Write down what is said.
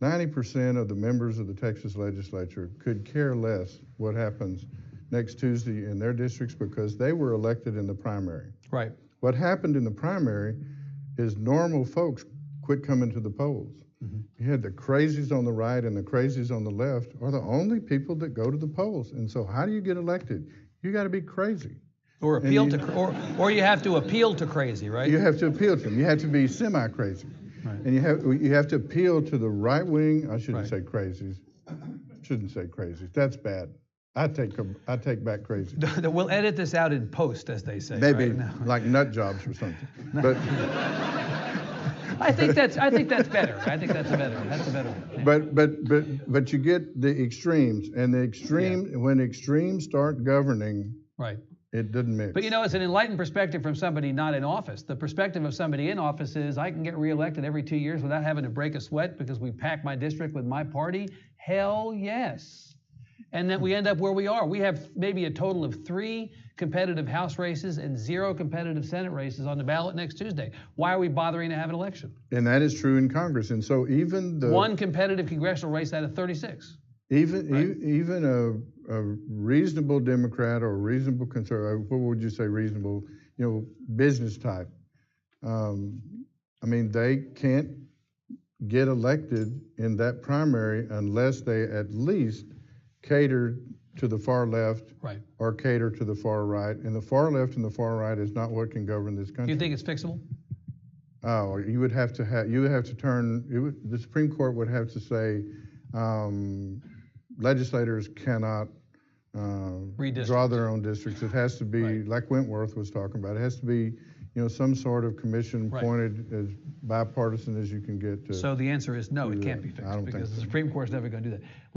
90% of the members of the Texas legislature could care less what happens next Tuesday in their districts because they were elected in the primary. Right. What happened in the primary is normal folks quit coming to the polls. You had the crazies on the right and the crazies on the left are the only people that go to the polls. And so how do you get elected? You got to be crazy. Or appeal or you have to appeal to crazy, right? You have to appeal to them. You have to be semi-crazy. Right. And you have to appeal to the right wing. I shouldn't say crazies. Shouldn't say crazies. That's bad. I take back crazy. We'll edit this out in post, as they say. Maybe right? like Nutjobs or something. But I think that's better. I think that's a better thing. But you get the extremes, and when extremes start governing, right, it doesn't mix. But you know, it's an enlightened perspective from somebody not in office. The perspective of somebody in office is, I can get reelected every 2 years without having to break a sweat because we pack my district with my party. Hell yes. And then we end up where we are. We have maybe a total of 3 competitive House races and 0 competitive Senate races on the ballot next Tuesday. Why are we bothering to have an election? And that is true in Congress. And so even the 1 competitive congressional race out of 36. Even a reasonable Democrat or a reasonable conservative, what would you say reasonable, business type. I mean, they can't get elected in that primary unless they at least cater to the far left, right, or cater to the far right. And the far left and the far right is not what can govern this country. Do you think it's fixable? Oh, you would have to turn, the Supreme Court would have to say legislators cannot draw their own districts. It has to be, like Wentworth was talking about, it has to be, some sort of commission appointed as bipartisan as you can get to. So the answer is no, it can't be fixed because the Supreme Court's never going to do that.